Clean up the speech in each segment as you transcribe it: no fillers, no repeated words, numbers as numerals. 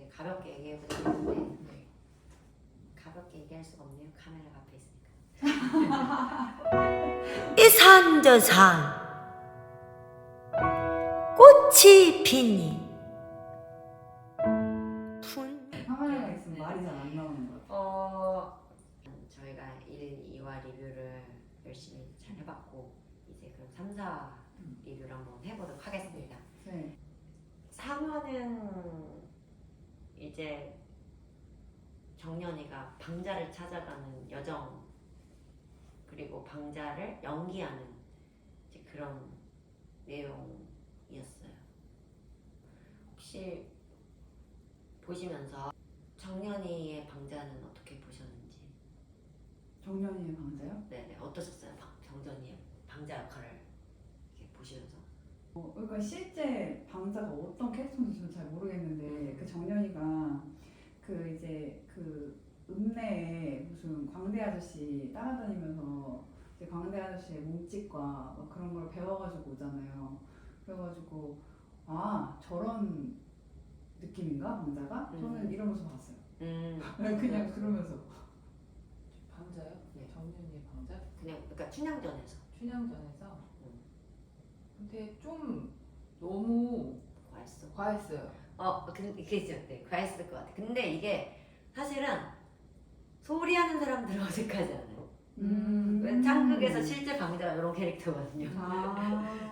이제 가볍게 얘기해보자 했는데 네. 가볍게 얘기할 수가 없네요. 카메라가 앞에 있으니까. 이산저산 꽃이 피니 카메라가 있으면 말이 잘 안 나오는 것 같아요. 저희가 1, 2화 리뷰를 열심히 잘 해봤고 이제 그럼 3, 4 리뷰를 한번 해보도록 하겠습니다. 네. 3화는 이제 정연이가 방자를 찾아가는 여정 그리고 방자를 연기하는 이제 그런 내용이었어요. 혹시 보시면서 정연이의 방자는 어떻게 보셨는지? 정연이의 방자요? 네네 어떠셨어요? 정연이의 방자 역할을 이렇게 보시면서? 그러니까 실제 방자가 어떤 캐릭터인지 저는 잘 모르겠는데 그 정연이가 그 이제 그 읍내에 무슨 광대 아저씨 따라다니면서 이제 광대 아저씨의 몸짓과 막 그런 걸 배워가지고 오잖아요. 그래가지고 아 저런 느낌인가 방자가? 저는 이러면서 봤어요. 그냥 그러면서 방자요? 네. 정윤이의 방자? 그냥 그러니까 춘향전에서 춘향전에서. 근데 좀 너무 과했어. 과했어요. 근데 그죠, 네, 과했을 것 같아. 근데 이게 사실은 소리하는 사람들은 어색하지 않아요. 왜 창극에서 실제 방자가 이런 캐릭터거든요.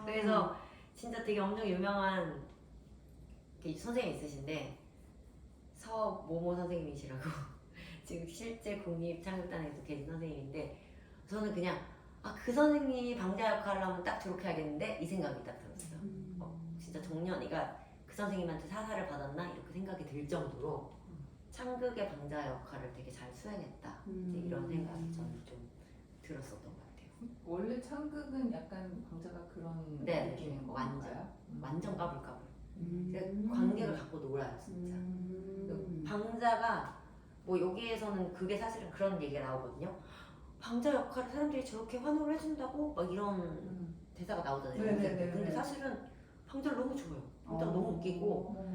그래서 진짜 되게 엄청 유명한 선생님 있으신데 서모모 선생님이시라고 지금 실제 국립창극단에도 계신 선생님인데 저는 그냥 그 선생님이 방자 역할을 하면 딱 저렇게 하겠는데 이 생각이 딱 들었어요. 진짜 정연이가 그 선생님한테 사사를 받았나 이렇게 생각이 들 정도로 창극의 방자 역할을 되게 잘 수행했다. 이제 이런 생각이 저는 좀 들었었던 것 같아요. 원래 창극은 약간 방자가 그런 네, 느낌인 완전. 건가요? 완전 까불까불. 관객을 갖고 놀아요 진짜. 방자가 뭐 여기에서는 그게 사실은 그런 얘기가 나오거든요. 방자 역할을 사람들이 저렇게 환호를 해준다고 막 이런 대사가 나오잖아요. 네네네. 근데 사실은 방자를 너무 좋아요. 진짜 너무 웃기고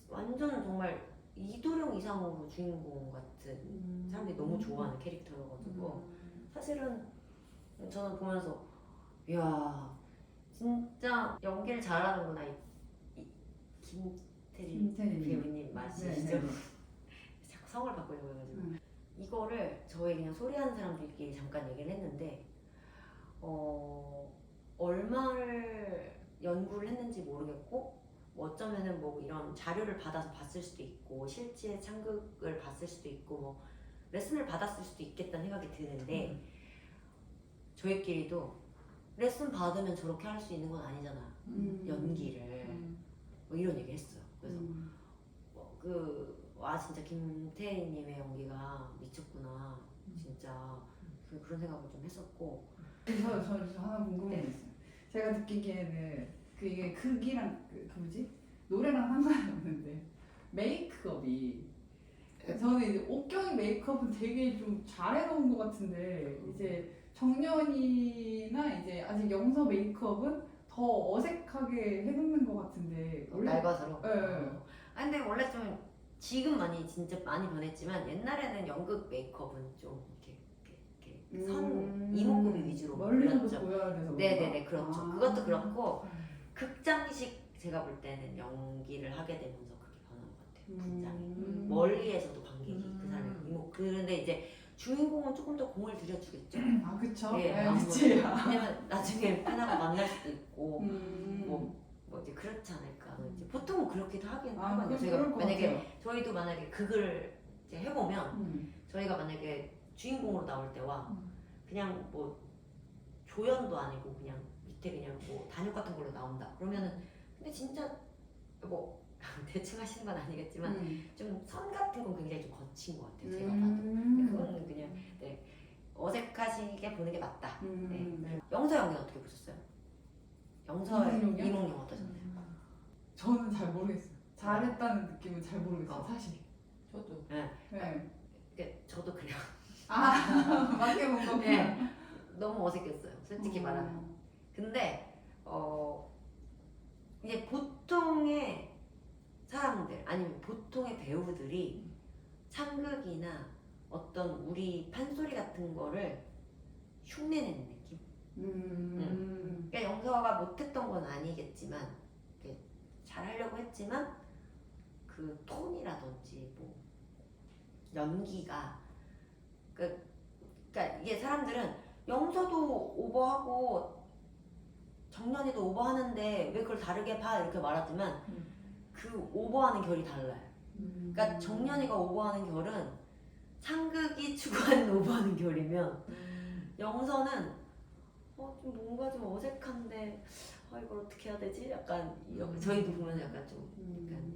완전 정말 이도령 이상으로 주인공 같은 사람들이 너무 좋아하는 캐릭터여가지고 사실은 저는 보면서 이야 진짜 연기를 잘하는구나 이 김태리 배우님 맞으시죠? 자꾸 성을 바꾸려고 해가지고 이거를 저희 그냥 소리하는 사람들끼리 잠깐 얘기를 했는데 얼마를 연구를 했는지 모르겠고 뭐 어쩌면은 뭐 이런 자료를 받아서 봤을 수도 있고 실제 창극을 봤을 수도 있고 뭐 레슨을 받았을 수도 있겠다는 생각이 드는데 저희끼리도 레슨 받으면 저렇게 할 수 있는 건 아니잖아. 연기를 뭐 이런 얘기 했어요. 그래서 진짜 김태희님의 연기가 미쳤구나 진짜 그런 생각을 좀 했었고 저 하나 궁금한 게 있어요. 제가 느끼기에는 이게 극이랑 그 뭐지? 노래랑 상관이 없는데 메이크업이 저는 이제 옥경이 메이크업은 되게 좀 잘해놓은 것 같은데 이제 정연이나 이제 아직 영서 메이크업은 더 어색하게 해놓는 것 같은데 날과서로. 네. 근데 원래 좀 지금 진짜 많이 변했지만 옛날에는 연극 메이크업은 좀 이렇게 선 이목구비 위주로 멀리서도 그렸죠. 보여야 돼서 네네네 그렇죠. 그것도 그렇고 극장식 제가 볼 때는 연기를 하게 되면서 그렇게 변한 것 같아요. 극장이 멀리에서도 관객이 그 사람의 그런데 이제 주인공은 조금 더 공을 들여주겠죠. 그쵸? 네, 그치. 왜냐면 나중에 팬하고 만날 수도 있고 뭐 이제 그렇지 않을까. 이제 보통은 그렇기도 하거든요. 저희가 만약에 저희도 만약에 극을 이제 해보면 저희가 만약에 주인공으로 나올 때와 그냥 뭐 조연도 아니고 그냥 밑에 그냥 뭐 단역 같은 걸로 나온다. 그러면은 근데 진짜 뭐 대충 하시는 건 아니겠지만 좀 선 같은 건 굉장히 좀 거친 것 같아요. 제가 봐도. 근데 그거는 그냥 어색하시게 보는 게 맞다. 영서 연기는 어떻게 보셨어요? 영서 이몽룡 어떠셨나요? 저는 잘 모르겠어요. 잘했다는 느낌은 잘 모르겠어요. 사실. 저도. 저도 그래요. 맞게 본 거구나. 너무 어색했어요. 솔직히 말하면. 근데 이제 보통의 사람들 아니면 보통의 배우들이 상극이나 어떤 우리 판소리 같은 거를 흉내내는 느낌? 그러니까 영서가 못했던 건 아니겠지만 이렇게 잘하려고 했지만 그 톤이라든지 뭐 연기가 그러니까 이게 사람들은 영서도 오버하고 정연이도 오버하는데 왜 그걸 다르게 봐 이렇게 말하지만 그 오버하는 결이 달라요. 그러니까 정연이가 오버하는 결은 상극이 추구하는 오버하는 결이면 영서는 좀 뭔가 좀 어색한데 이걸 어떻게 해야 되지? 약간 이렇게 저희도 보면 약간 좀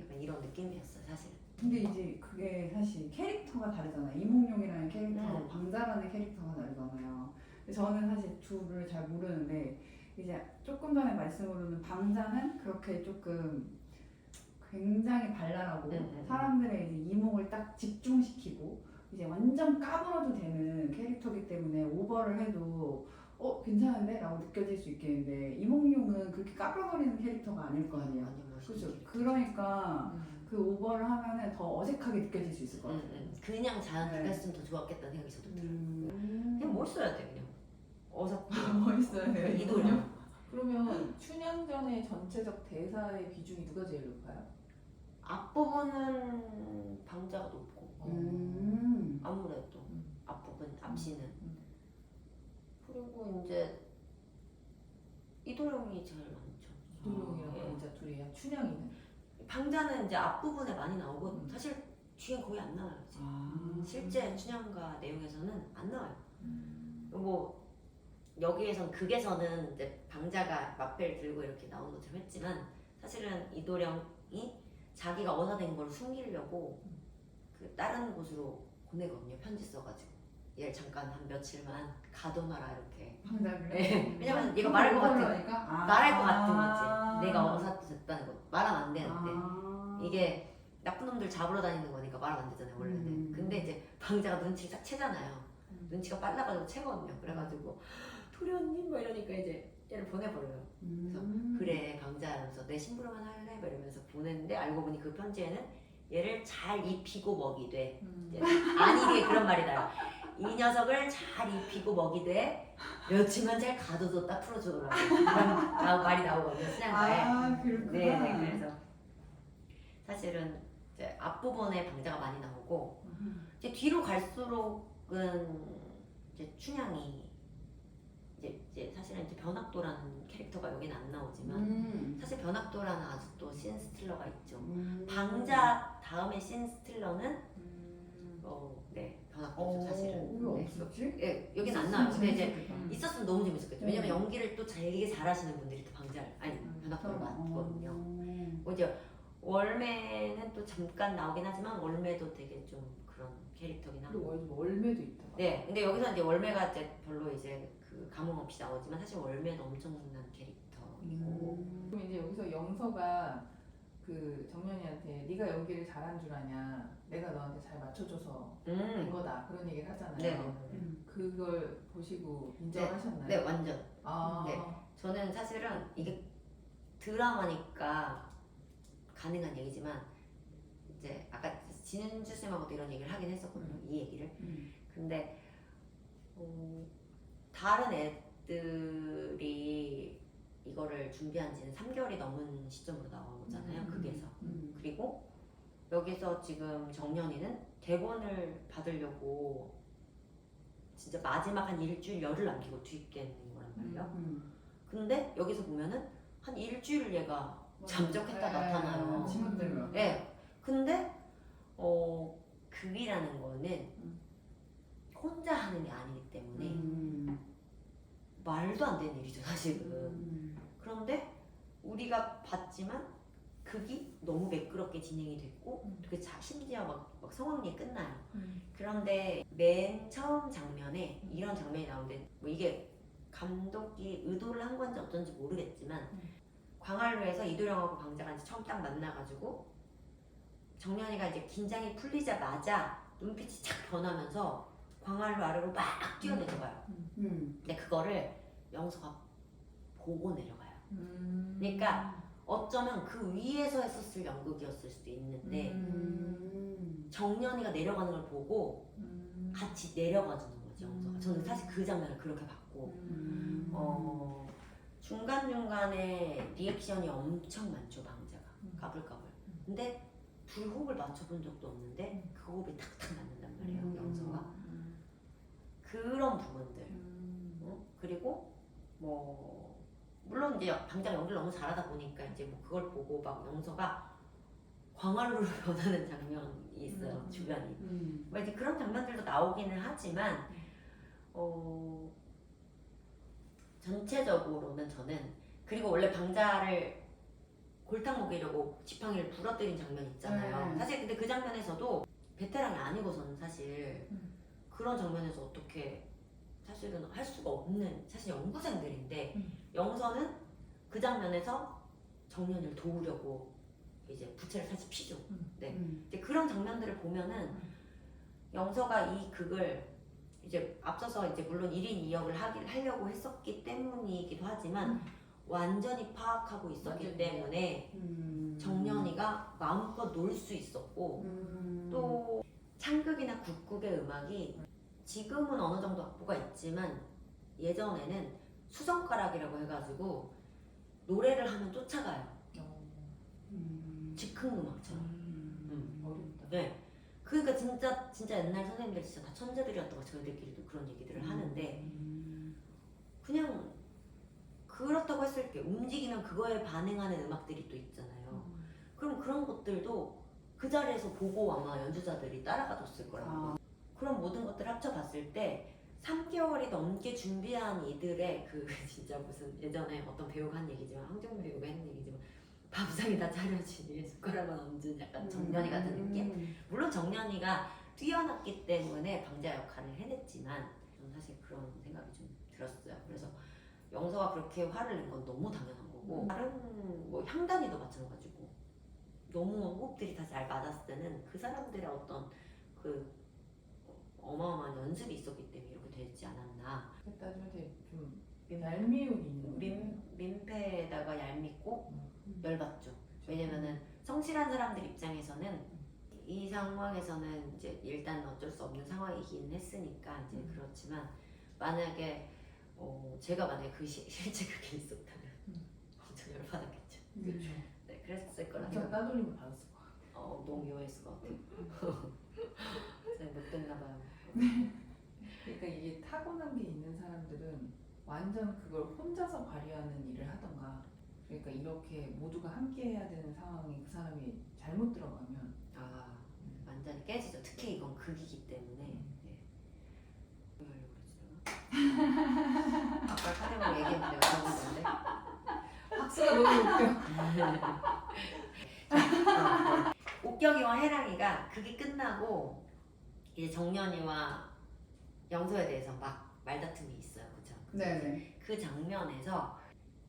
약간 이런 느낌이었어요 사실. 근데 이제 그게 사실 캐릭터가 다르잖아요. 이몽룡이라는 캐릭터, 방자라는 캐릭터가 다르잖아요. 근데 저는 사실 둘을 잘 모르는데 이제 조금 전에 말씀으로는 방자는 그렇게 조금 굉장히 발랄하고 사람들의 이제 이목을 딱 집중시키고 이제 완전 까불어도 되는 캐릭터이기 때문에 오버를 해도 괜찮은데? 라고 느껴질 수 있겠는데 이몽룡은 그렇게 까불거리는 캐릭터가 아닐 거 아니에요. 그렇죠. 그러니까 그 오버를 하면은 더 어색하게 느껴질 수 있을 것 같아요. 그냥 자연스럽게 네. 했으면 더 좋았겠다는 생각이 저도 들어요. 그냥 멋있어야 돼 그냥. 어설프게. 멋있어요. 네. 이도령. 그러면 춘향전의 전체적 대사의 비중이 누가 제일 높아요? 앞부분은 방자가 높고 아무래도 앞부분 앞시는 그리고 이제 이도령이 제일 많죠. 이도령이랑 예. 방자 둘이야. 춘향이는? 방자는 이제 앞부분에 많이 나오고 사실 뒤엔 거의 안 나와요. 이제. 실제 춘향가 내용에서는 안 나와요. 뭐 여기에선 극에서는 이제 방자가 마패를 들고 이렇게 나오는 것처럼 했지만 사실은 이도령이 자기가 어사된 걸 숨기려고 그 다른 곳으로 보내거든요. 편지 써가지고 얘를 잠깐 한 며칠만 가둬놔라 이렇게. 방자를. 네. 왜냐면 얘가 말할 것 같은 말할 것 같은 아. 거지. 내가 어사됐다는 거 말하면 안 되는데 이게 나쁜 놈들 잡으러 다니는 거니까 말하면 안 되잖아요 원래는. 근데 이제 방자가 눈치를 딱 채잖아요. 눈치가 빨라가지고 채거든요. 그래가지고 도련님 뭐 이러니까 이제 얘를 보내버려요. 그래서 그래 방자하면서 내 심부름만 할래? 뭐 이러면서 보냈는데 알고 보니 그 편지에는 얘를 잘 입히고 먹이되 이제 아니게 그런 말이 나요. 이 녀석을 잘 입히고 먹이되 며칠만 잘 가둬뒀다 풀어주더라고. 그런 말이 나오거든요 순양가에. 아 그렇구나. 네, 그래서 사실은 이제 앞부분에 방자가 많이 나오고 이제 뒤로 갈수록은 이제 춘향이 이제 사실은 이제 변학도라는 캐릭터가 여기는 안 나오지만 사실 변학도라는 아주 또 씬스틸러가 있죠. 방자 다음에 씬스틸러는 네 변학도죠 사실은. 왜 네. 없었지? 예, 여기는 안 나와요. 근데 이제 재밌었겠다. 있었으면 너무 재밌었겠죠. 왜냐면 연기를 또 되게 잘하시는 분들이 또 방자를 변학도를 맡거든요. 뭐 이제 월매는 또 잠깐 나오긴 하지만 월매도 되게 좀 그런 캐릭터긴 그리고 하고. 월매도 있다. 네, 근데 여기서 이제 월매가 이제 별로 이제 그 감흥 없이 나오지만 사실 월매는 엄청난 캐릭터이고. 그럼 이제 여기서 영서가 그 정연이한테 네가 연기를 잘한 줄 아냐, 내가 너한테 잘 맞춰줘서 된 거다 그런 얘기를 하잖아요. 네. 그걸 보시고 인정하셨나요? 네, 완전. 아, 네. 저는 사실은 이게 드라마니까 가능한 얘기지만 이제 아까 진주 쌤하고도 이런 얘기를 하긴 했었거든요. 이 얘기를. 근데 다른 애들이 이거를 준비한 지는 3개월이 넘은 시점으로 나오잖아요. 극에서. 그리고 여기서 지금 정연이는 대본을 받으려고 진짜 마지막 한 일주일 열을 남기고 뒤있게 있는 거란 말이에요. 근데 여기서 보면은 한 일주일 얘가 잠적했다 나타나요. 지문대로요. 네. 근데 극이라는 거는 혼자 하는 게 아니기 때문에 말도 안 되는 일이죠 사실은. 그런데 우리가 봤지만 극이 너무 매끄럽게 진행이 됐고 그 심지어 막 성황리에 끝나요. 그런데 맨 처음 장면에 이런 장면이 나오는데 뭐 이게 감독이 의도를 한 건지 어쩐지 모르겠지만 광활루에서 이도령하고 방자가 이제 처음 딱 만나가지고 정연이가 이제 긴장이 풀리자마자 눈빛이 착 변하면서 광활루 아래로 막 뛰어내려가요. 근데 그거를 영서가 보고 내려가요. 그러니까 어쩌면 그 위에서 했었을 연극이었을 수도 있는데 정연이가 내려가는 걸 보고 같이 내려가 주는 거죠. 영서가. 저는 사실 그 장면을 그렇게 봤고 중간중간에 리액션이 엄청 많죠. 방자가 까불까불. 근데 둘이 호흡을 맞춰본 적도 없는데 그 호흡이 탁탁 맞는단 말이에요. 영서가. 그런 부분들. 그리고 뭐 물론 이제 방자가 연기를 너무 잘하다 보니까 이제 뭐 그걸 보고 막 영서가 광활루로 변하는 장면이 있어요. 주변이. 뭐 이제 그런 장면들도 나오기는 하지만 전체적으로는 저는 그리고 원래 방자를 골탕 먹이려고 지팡이를 부러뜨린 장면 있잖아요. 네. 사실 근데 그 장면에서도 베테랑이 아니고서는 사실 그런 장면에서 어떻게 사실은 할 수가 없는 사실 연구생들인데 영서는 그 장면에서 정연이를 도우려고 이제 부채를 살짝 피죠. 네. 이제 그런 장면들을 보면은 영서가 이 극을 이제 앞서서 이제 물론 1인 2역을 하려고 했었기 때문이기도 하지만 완전히 파악하고 있었기 완전히. 때문에 정연이가 마음껏 놀 수 있었고 또 창극이나 국극의 음악이 지금은 어느 정도 악보가 있지만 예전에는 수성가락이라고 해가지고 노래를 하면 쫓아가요. 즉흥 음악처럼. 어렵다. 네. 그러니까 진짜 옛날 선생님들 진짜 다 천재들이었다고 저희들끼리도 그런 얘기들을 하는데 그냥 그렇다고 했을 때 움직이면 그거에 반응하는 음악들이 또 있잖아요. 그럼 그런 것들도 그 자리에서 보고 아마 연주자들이 따라가 줬을 거라고. 그런 모든 것들을 합쳐봤을 때 3개월이 넘게 준비한 이들의 그 진짜 무슨 예전에 어떤 배우가 한 얘기지만 황정민 배우가 했는 얘기지만 밥상이 다 차려지니 숟가락만 얹은 약간 정연이 같은 느낌? 물론 정연이가 뛰어났기 때문에 방자 역할을 해냈지만 저는 사실 그런 생각이 좀 들었어요. 그래서 영서가 그렇게 화를 낸 건 너무 당연한 거고 다른 뭐 향단이도 마찬가지고 너무 호흡들이 다 잘 맞았을 때는 그 사람들의 어떤 그 어마어마한 연습이 있었기 때문에 이렇게 되지 않았나. 따지면 되게 좀 얄미움이 있는 민폐에다가 얄밉고 열받죠. 왜냐면은 성실한 사람들 입장에서는 이 상황에서는 이제 일단 어쩔 수 없는 상황이긴 했으니까 이제 그렇지만 만약에 제가 만약에 그 실제 그게 있었다면 엄청 열받았겠죠. 그렇죠. 네, 그랬을 거라 엄청 생각. 따돌림을 받았을 것 같아요. 너무 묘했을 것 같아요. 제가 못됐나 봐요. 그러니까 이게 타고난 게 있는 사람들은 완전 그걸 혼자서 발휘하는 일을 하던가 그러니까 이렇게 모두가 함께 해야 되는 상황에 그 사람이 잘못 들어가면 완전히 깨지죠. 특히 이건 극이기 때문에. 네. 뭐 하려고 그랬지? 아까 카레만 얘기했는데 왜 그런 건데? 박수가 너무 웃겨. 옥경이와 해랑이가 극이 끝나고 이제 정연이와 영서에 대해서 막 말다툼이 있어요. 그죠? 네네. 그 장면에서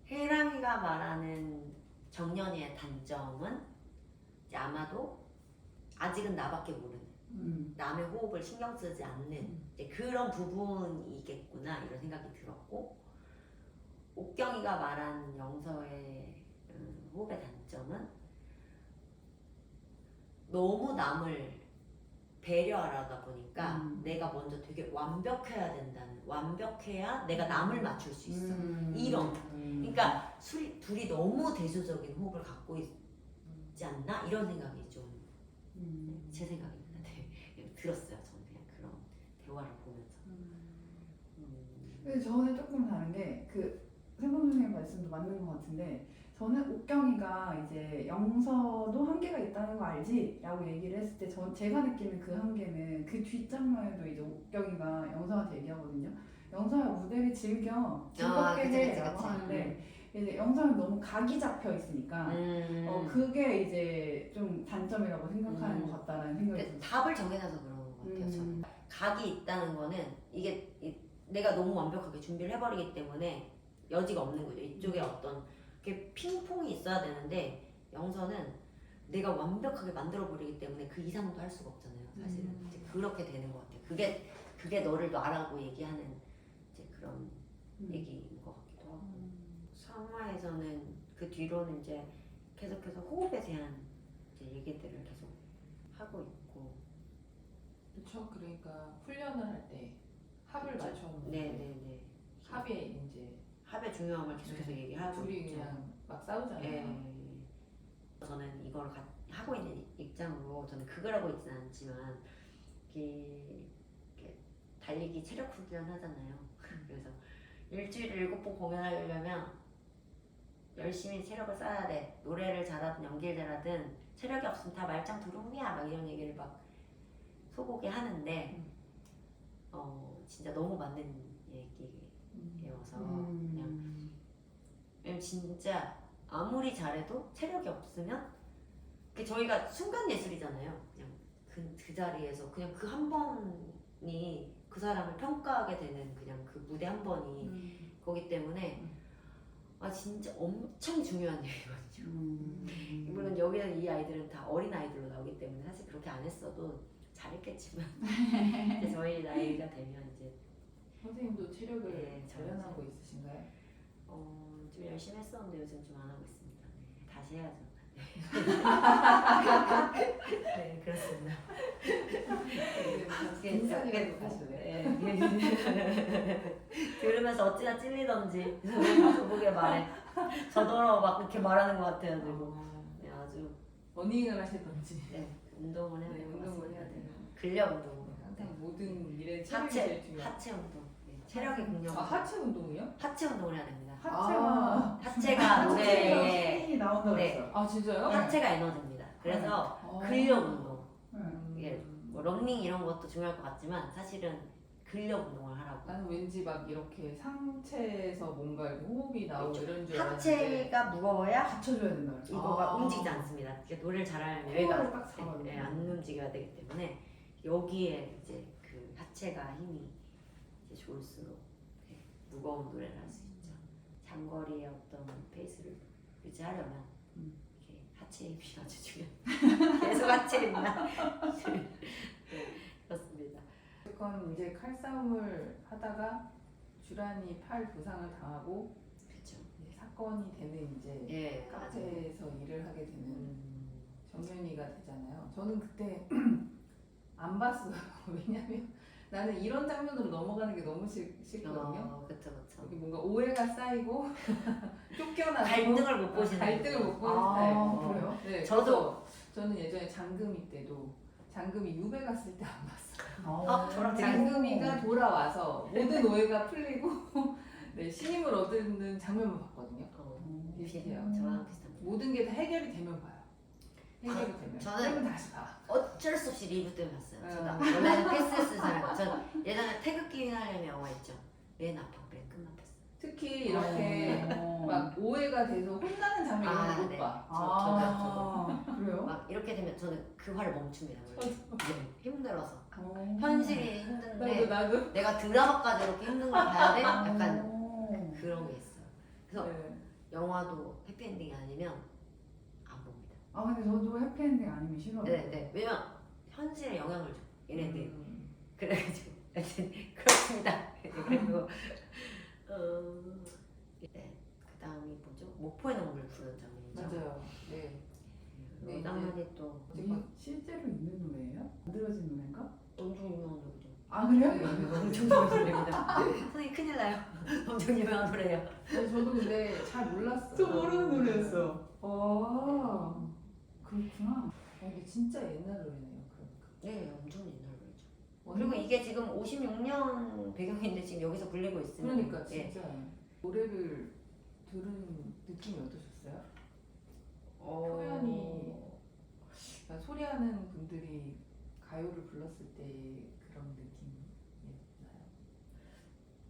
해랑이가 말하는 정연이의 단점은 이제 아마도 아직은 나밖에 모르는 남의 호흡을 신경 쓰지 않는 이제 그런 부분이겠구나 이런 생각이 들었고 옥경이가 말한 영서의 호흡의 단점은 너무 남을 배려하다 보니까 내가 먼저 되게 완벽해야 된다는 완벽해야 내가 남을 맞출 수 있어 이런 그러니까 둘이 너무 대조적인 호흡을 갖고 있지 않나 이런 생각이 좀 제 생각입니다. 네. 들었어요. 저는 그냥 그런 대화를 보면서 근데 저는 조금 다른 게 그 세범 선생님 말씀도 맞는 것 같은데 저는 옥경이가 이제 영서도 한계가 있다는 거 알지? 라고 얘기를 했을 때 제가 느끼는 그 한계는 그 뒷장면에도 이제 옥경이가 영서한테 얘기하거든요. 영서야 무대를 즐겁게 해라고 하는데 이제 영서는 너무 각이 잡혀 있으니까 그게 이제 좀 단점이라고 생각하는 것 같다라는 생각이 들어요. 답을 정해놔서 그런 것 같아요. 저는 각이 있다는 거는 이게 내가 너무 완벽하게 준비를 해버리기 때문에 여지가 없는 거죠. 이쪽에 어떤 이렇게 핑퐁이 있어야 되는데 영서는 내가 완벽하게 만들어버리기 때문에 그 이상도 할 수가 없잖아요. 사실은 이제 그렇게 되는 것 같아요. 그게 너를 놔라고 얘기하는 이제 그런 얘기인 것 같기도 하고 3화에서는 그 뒤로는 이제 계속해서 호흡에 대한 이제 얘기들을 계속 하고 있고. 그렇죠. 그러니까 훈련을 할 때 합을 그쵸. 맞춰놓는 네네네. 합의 이제 합의 중요함을 계속해서 얘기하고 둘이 있죠. 그냥 막 싸우잖아요. 예. 저는 이걸 하고 있는 입장으로 저는 그걸 하고 있지는 않지만 이렇게 달리기 체력 훈련 하잖아요. 그래서 일주일에 7번 공연하려면 열심히 체력을 쌓아야 돼. 노래를 잘하든 연기를 잘하든 체력이 없으면 다 말짱 두루뭉이야 막 이런 얘기를 막 소고기 하는데 진짜 너무 맞는 얘기여서 그냥 왜냐면 진짜 아무리 잘해도 체력이 없으면 저희가 순간 예술이잖아요. 그냥 그 자리에서 그냥 그 한 번이 그 사람을 평가하게 되는 그냥 그 무대 한 번이 거기 때문에 진짜 엄청 중요한 얘기거든요. 물론 여기는 이 아이들은 다 어린 아이들로 나오기 때문에 사실 그렇게 안 했어도 잘했겠지만 이제 저희 나이가 되면 이제 선생님도 체력을 네, 단련하고 있으신가요? 좀 열심히 했었는데 요즘 좀 안 하고 있습니다. 네, 다시 해야죠. 네, 그렇습니다. 인사이라도 가실래요? 들으면서 어찌나 찔리던지 저보게 말해. 저더러 막 그렇게 말하는 것 같아가지고 네, 아주 러닝을 하시던지 네, 운동을 해야 네, 될것 운동을 같습니다. 해야 돼요. 근력 운동. 항상 모든 일에 체력이 제일 하체 중요해요. 하체 운동. 네, 체력이 근력. 하체 운동이요? 하체 운동을 해야 됩니다. 하체가 하체가 노래에 힘이 나온다고 네. 했어. 아 진짜요? 하체가 에너지입니다. 그래서 아. 근력 운동. 이게 음. 뭐 런닝 이런 것도 중요할 것 같지만 사실은 근력 운동을 하라고. 나는 왠지 막 이렇게 상체에서 뭔가 이렇게 호흡이 나오고 그렇죠. 이런 줄 알았는데 하체가 무거워야 받쳐줘야 된다. 그랬어. 이거가 아. 움직이지 않습니다. 이게 노래를 잘하려면 코어를 여기가 딱 잡아야 돼. 안 움직여야 되기 때문에 여기에 이제 그 하체가 힘이 이제 좋을수록 무거운 노래를 할 수 있죠. 장거리의 어떤 페이스를 유지하려면 이렇게 하체의 힘이 아주 중요해요. 계속 하체입니다. 네, 그렇습니다. 어쨌건 이제 칼싸움을 하다가 쥬란이 팔 부상을 당하고 그렇죠. 이제 사건이 되는 이제 예, 카페에서 일을 하게 되는 음, 정연이가 되잖아요. 저는 그때 안 봤어요. 왜냐면 나는 이런 장면으로 넘어가는 게 너무 싫거든요. 그렇죠, 그렇죠. 여기 뭔가 오해가 쌓이고 쫓겨나고 갈등을 못 보시는. 갈등을 못 보는 아, 스타일. 그래요? 네, 저도. 그래서 저는 예전에 장금이 때도 장금이 유배 갔을 때 안 봤어요. 저랑 되게 장금이가 돌아와서 모든 오해가 풀리고 네, 신임을 얻는 장면만 봤거든요. 비슷해요. 저랑 비슷합니다. 모든 게 다 해결이 되면 봐요. 해결이 되면. 저는- 그러면 다시 봐. 어쩔 수 없이 리뷰 때문에 봤어요. 저도 음. 원래는 패스 쓰는 사람. 전 예전에 태극기 휘날리는 영화 있죠. 맨 앞에 맨 끝만 패스. 특히 이렇게 어. 막 오해가 돼서 혼나는 장면 이런 거 못 네. 봐. 아, 그래요? 막 이렇게 되면 저는 그 화를 멈춥니다. 원래. 네, 힘들어서. 어. 현실이 힘든데 나도. 내가 드라마까지 이렇게 힘든 걸 봐야 돼? 약간 어. 그런 게 있어요. 그래서 네. 영화도 해피엔딩이 아니면 안 봅니다. 아 근데 저도 해피엔딩 아니면 싫어요. 네. 왜냐면 현실에 영향을 줘. 얘네들. 음. 그래가지고 하여튼 그렇습니다. 그리고 네, 그 다음이 뭐죠? 목포의 눈물 부르는 장면이죠. 맞아요. 네. 네, 이 장면이 또 이게 실제로 있는 노래예요? 만들어진 노래인가? 엄청 유명한 노래죠. 아 그래요? 네, 엄청 유명한 노래입니다. 선생님 큰일 나요. 엄청 유명한 노래예요. 저도 근데 잘 몰랐어요. 저 모르는 노래였어. 아 그렇구나. 이게 진짜 옛날 노래네요. 그러니까. 네, 엄청 옛날 노래죠. 그리고 이게 지금 56년 배경인데 지금 여기서 불리고 있으면 그러니까 예. 진짜 노래를 들은 느낌이 어떠셨어요? 표현이 그러니까 소리하는 분들이 가요를 불렀을 때 그런 느낌이었나요?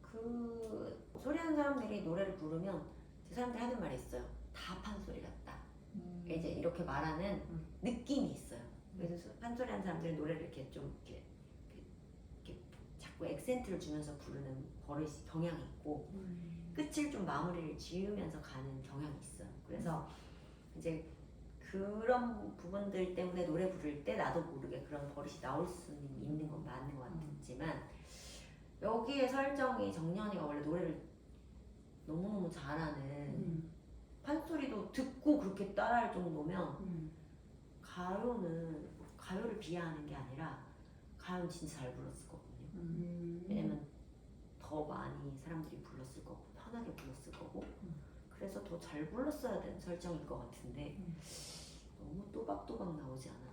그 소리하는 사람들이 노래를 부르면 그 사람들이 하는 말이 있어요. 다 판소리 같다. 이제 이렇게 말하는 느낌이 있어요. 그래서 판소리하는 사람들이 노래를 이렇게 좀 이렇게 자꾸 액센트를 주면서 부르는 버릇이 경향이 있고 끝을 좀 마무리를 지으면서 가는 경향이 있어요. 그래서 이제 그런 부분들 때문에 노래 부를 때 나도 모르게 그런 버릇이 나올 수는 있는 건 맞는 것 같지만 여기에 설정이 정연이가 원래 노래를 너무너무 잘하는 판소리도 듣고 그렇게 따라할 정도면 가요를 비하하는 게 아니라 가요는 진짜 잘 불렀을 거거든요. 왜냐면 더 많이 사람들이 불렀을 거고 편하게 불렀을 거고 그래서 더 잘 불렀어야 되는 설정일 것 같은데 너무 또박또박 나오지 않았나.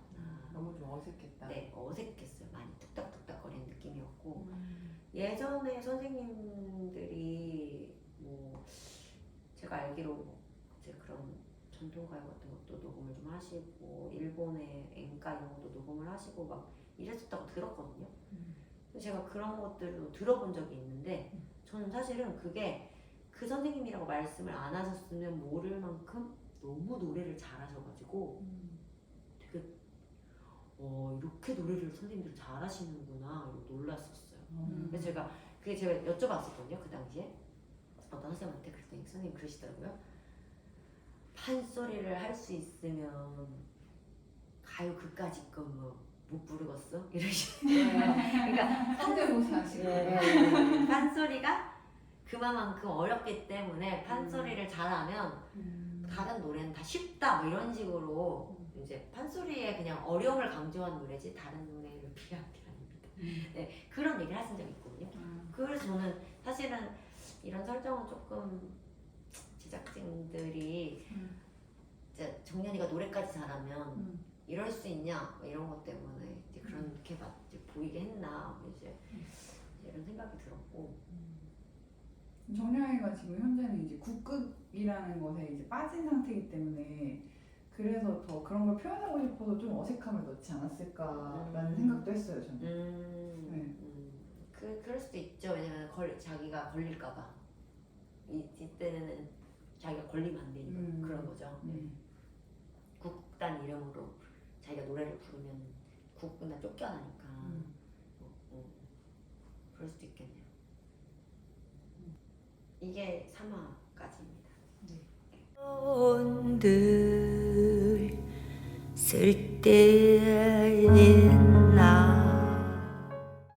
너무 좀 어색했다. 네, 어색했어요. 많이 뚝딱뚝딱거리는 느낌이었고 예전에 선생님들이 뭐 제가 알기로 이제 그런 전통가요 같은 것도 녹음을 좀 하시고 일본의演歌 이런 것도 녹음을 하시고 막 이랬었다고 들었거든요. 그래서 제가 그런 것들도 들어본 적이 있는데 저는 사실은 그게 그 선생님이라고 말씀을 안 하셨으면 모를 만큼 너무 노래를 잘하셔가지고 되게 이렇게 노래를 선생님들 잘하시는구나 이러고 놀랐었어요. 그래서 제가 여쭤봤었거든요. 그 당시에 어떤 선생님한테 그랬더니 선생님 그러시더라고요. 판소리를 할 수 있으면 가요 그까짓 거 뭐 못 부르겠어? 이러시는 거예요. 그러니까 성대모사하시고 판소리가 그만큼 어렵기 때문에 판소리를 잘하면 다른 노래는 다 쉽다 뭐 이런 식으로 이제 판소리에 그냥 어려움을 강조한 노래지 다른 노래를 비하한 게 아닙니다. 네, 그런 얘기를 하신 적이 있거든요. 그래서 저는 사실은 이런 설정은 조금 제작진들이 이제 정연이가 노래까지 잘하면 이럴 수 있냐 뭐 이런 것 때문에 이제 그렇게 이제 보이게 했나 뭐 이제 이런 생각이 들었고 정연이가 지금 현재는 이제 국극이라는 것에 이제 빠진 상태이기 때문에 그래서 더 그런 걸 표현하고 싶어서 좀 어색함을 넣지 않았을까라는 생각도 했어요 저는. 그럴 수도 있죠. 왜냐면 자기가 걸릴까봐 이때는 자기가 걸리면 안 되니까 그런 거죠. 국단 이름으로 자기가 노래를 부르면 국나 쫓겨나니까 그럴 수도 있겠네요. 이게 3화까지입니다. 온들 쓸 때는